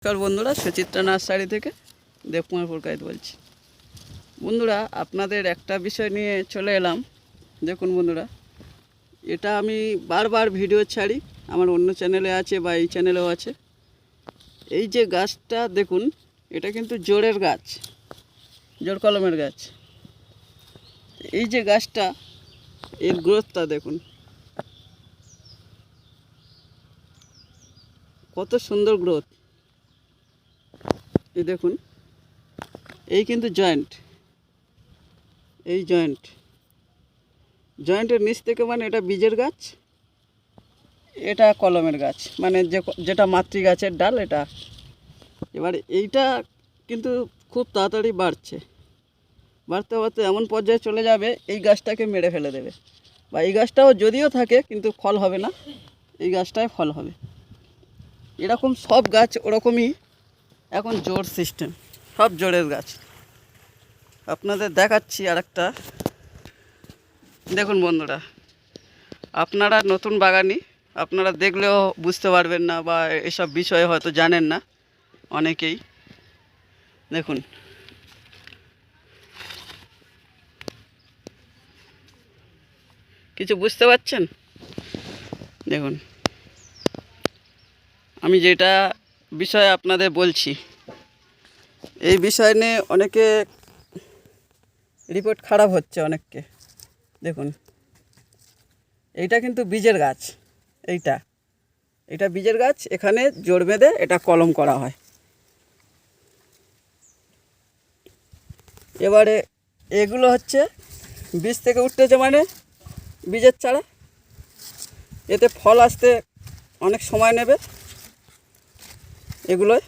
নমস্কার বন্ধুরা, সুচিত্রা নার্সারি থেকে দেবকুমার পুরকাইত বলছি। বন্ধুরা, আপনাদের একটা বিষয় নিয়ে চলে এলাম। দেখুন বন্ধুরা, এটা আমি বারবার ভিডিও ছাড়ি, আমার অন্য চ্যানেলে আছে বা এই চ্যানেলেও আছে। এই যে গাছটা দেখুন, এটা কিন্তু জোড়ের গাছ, জোড় কলমের গাছ। এই যে গাছটা, এর গ্রোথটা দেখুন কত সুন্দর গ্রোথ। এই দেখুন, এই কিন্তু এই জয়েন্টের নিচ থেকে, মানে এটা বীজের গাছ, এটা কলমের গাছ, মানে যেটা মাতৃ গাছের ডাল এটা। এবার এইটা কিন্তু খুব তাড়াতাড়ি বাড়তে বাড়তে এমন পর্যায়ে চলে যাবে, এই গাছটাকে মেরে ফেলে দেবে। বা এই গাছটাও যদিও থাকে কিন্তু ফল হবে না, এই গাছটায় ফল হবে। এরকম সব গাছ ওরকমই এখন জোড় সিস্টেম, সব জোড়ের গাছ। আপনাদের দেখাচ্ছি আরেকটা। দেখুন বন্ধুরা, আপনারা নতুন বাগানি, আপনারা দেখলেও বুঝতে পারবেন না বা এসব বিষয়ে হয়তো জানেন না অনেকেই। দেখুন, কিছু বুঝতে পারছেন? দেখুন, আমি যেটা বিষয়ে আপনাদের বলছি, এই বিষয় নিয়ে অনেকে রিপোর্ট খারাপ হচ্ছে অনেককে। দেখুন, এইটা কিন্তু বীজের গাছ, এটা বীজের গাছ। এখানে জোড় বেঁধে এটা কলম করা হয়। এবারে এগুলো হচ্ছে বীজ থেকে উঠতেছে, মানে বীজের চারা। এতে ফল আসতে অনেক সময় নেবে এগুলোয়,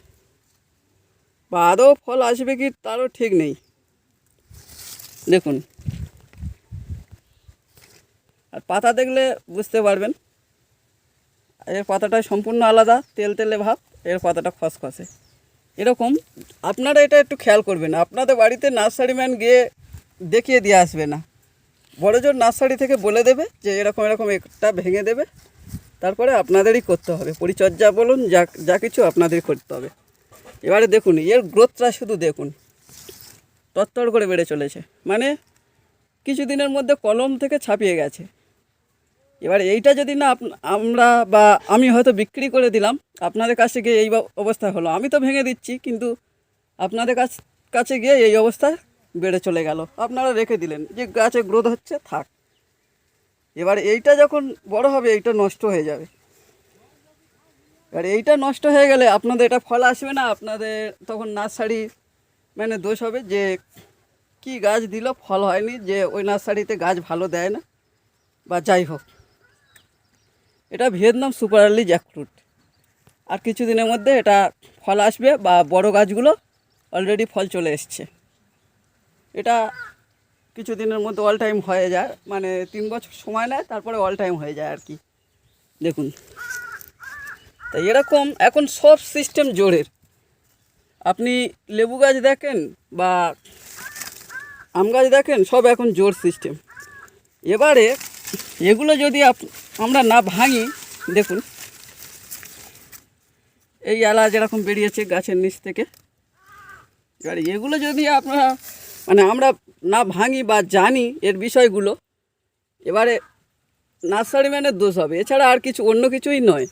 বা আদৌ ফল আসবে কি তারও ঠিক নেই। দেখুন, আর পাতা দেখলে বুঝতে পারবেন, এর পাতাটা সম্পূর্ণ আলাদা, তেলে ভাব, এর পাতাটা খসখসে এরকম। আপনারা এটা একটু খেয়াল করবেন। আপনাদের বাড়িতে নার্সারি ম্যান গিয়ে দেখিয়ে দিয়ে আসবে না, বড়জোর নার্সারি থেকে বলে দেবে যে এরকম একটা ভেঙে দেবে। তারপরে আপনাদেরই করতে হবে পরিচর্যা, বলুন যা কিছু আপনাদেরই করতে হবে। এবারে দেখুন, এর গ্রোথটা শুধু দেখুন, তরতর করে বেড়ে চলেছে, মানে কিছু দিনের মধ্যে কলম থেকে ছাপিয়ে গেছে। এবার এইটা যদি না আমরা বা আমি হয়তো বিক্রি করে দিলাম, আপনাদের কাছে গিয়ে এই অবস্থা হলো, আমি তো ভেঙে দিচ্ছি, কিন্তু আপনাদের কাছে গিয়ে এই অবস্থায় বেড়ে চলে গেল। আপনারা রেখে দিলেন যে গাছে গ্রোথ হচ্ছে, থাক। এবার এইটা যখন বড় হবে, এইটা নষ্ট হয়ে যাবে। এবার এইটা নষ্ট হয়ে গেলে আপনাদের এটা ফল আসবে না। আপনাদের তখন নার্সারি মানে দোষ হবে যে কি গাছ দিল, ফল হয়নি, যে ওই নার্সারিতে গাছ ভালো দেয় না, বা যাই হোক। এটা ভিয়েতনাম সুপার আর্লি জ্যাকফ্রুট। আর কিছু দিনের মধ্যে এটা ফল আসবে, বা বড় গাছগুলো অলরেডি ফল চলে এসছে। এটা কিছু দিনের মধ্যে অল টাইম হয়ে যায়, মানে 3 বছর সময় নেয়, তারপরে অল টাইম হয়ে যায় আর কি। দেখুন, তাই এরকম এখন সব সিস্টেম জোরের। আপনি লেবু গাছ দেখেন বা আম গাছ দেখেন, সব এখন জোর সিস্টেম। এবারে এগুলো যদি আমরা না ভাঙি, দেখুন এই এলা যেরকম বেরিয়েছে গাছের নিচ থেকে। এবারে এগুলো যদি আমরা না ভাঙি বা জানি এর বিষয়গুলো, এবারে নার্সারি ম্যানের দোষ হবে, এছাড়া আর কিছু, অন্য কিছুই নয়।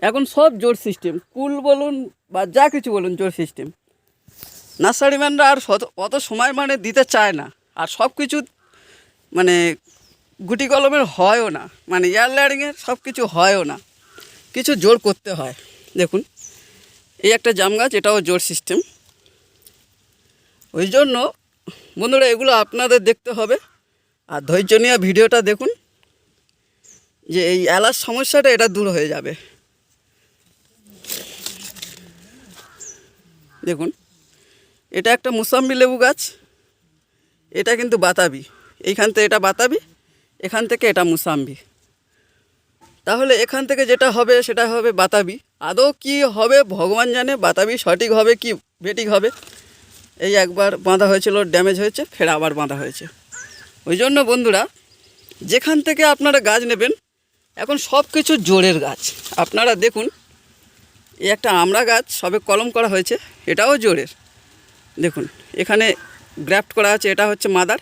এখন সব জোর সিস্টেম, কুল বলুন বা যা কিছু বলুন, জোর সিস্টেম। নার্সারি ম্যানরা আর অত সময় মানে দিতে চায় না, আর সব কিছু মানে গুটি কলমের হয়ও না, মানে এয়ারলাইনিংয়ের সব কিছু হয়ও না, কিছু জোর করতে হয়। দেখুন, এই একটা জাম গাছ, এটাও জোর সিস্টেম। ওই জন্য বন্ধুরা, এগুলো আপনাদের দেখতে হবে, আর ধৈর্য নিয়ে ভিডিওটা দেখুন, যে এই এলার সমস্যাটা এটা দূর হয়ে যাবে। দেখুন, এটা একটা মুসাম্বি লেবু গাছ, এটা কিন্তু বাতাবি। এইখান থেকে এটা বাতাবি, এখান থেকে এটা মুসাম্বি। তাহলে এখান থেকে যেটা হবে সেটা হবে বাতাবি। আদৌ কি হবে ভগবান জানে, বাতাবি সঠিক হবে কি বেঠিক হবে। এই একবার বাঁধা হয়েছিল, ড্যামেজ হয়েছে, ফের আবার বাঁধা হয়েছে। ওই জন্য বন্ধুরা, যেখান থেকে আপনারা গাছ নেবেন, এখন সব কিছু জোরের গাছ। আপনারা দেখুন, এই একটা আমড়া গাছ সবে কলম করা হয়েছে, এটাও জোরের। দেখুন এখানে গ্রাফট করা আছে, এটা হচ্ছে মাদার,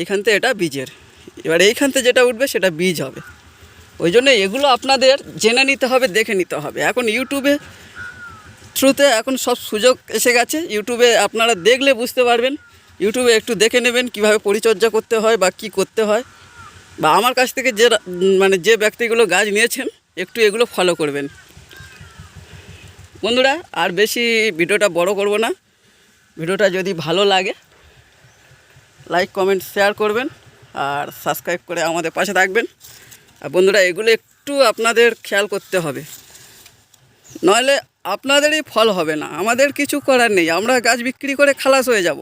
এইখান থেকে এটা বীজের। এবার এইখান থেকে যেটা উঠবে সেটা বীজ হবে। ওই জন্য এগুলো আপনাদের জেনে নিতে হবে, দেখে নিতে হবে। এখন ইউটিউবে থ্রুতে এখন সব সুযোগ এসে গেছে, ইউটিউবে আপনারা দেখলে বুঝতে পারবেন। ইউটিউবে একটু দেখে নেবেন কীভাবে পরিচর্যা করতে হয় বা কী করতে হয়, বা আমার কাছ থেকে যে ব্যক্তিগুলো গাছ নিয়েছেন একটু এগুলো ফলো করবেন। বন্ধুরা আর বেশি ভিডিওটা বড় করব না, ভিডিওটা যদি ভালো লাগে লাইক কমেন্ট শেয়ার করবেন আর সাবস্ক্রাইব করে আমাদের পাশে থাকবেন। আর বন্ধুরা এগুলো একটু আপনাদের খেয়াল করতে হবে, নইলে আপনাদেরই ফল হবে না, আমাদের কিছু করার নেই। আমরা গাছ বিক্রি করে খালাস হয়ে যাব,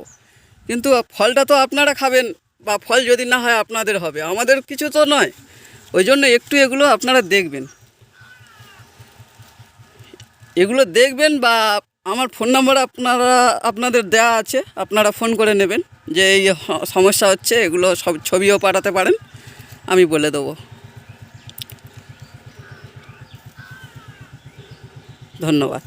কিন্তু ফলটা তো আপনারা খাবেন, বা ফল যদি না হয় আপনাদের হবে, আমাদের কিছু তো নয়। ওই জন্য একটু এগুলো আপনারা দেখবেন, এগুলো দেখবেন। বা আমার ফোন নাম্বার আপনাদের দেওয়া আছে, আপনারা ফোন করে নেবেন যে এই সমস্যা হচ্ছে, এগুলো সব ছবিও পাঠাতে পারেন, আমি বলে দেবো। ধন্যবাদ।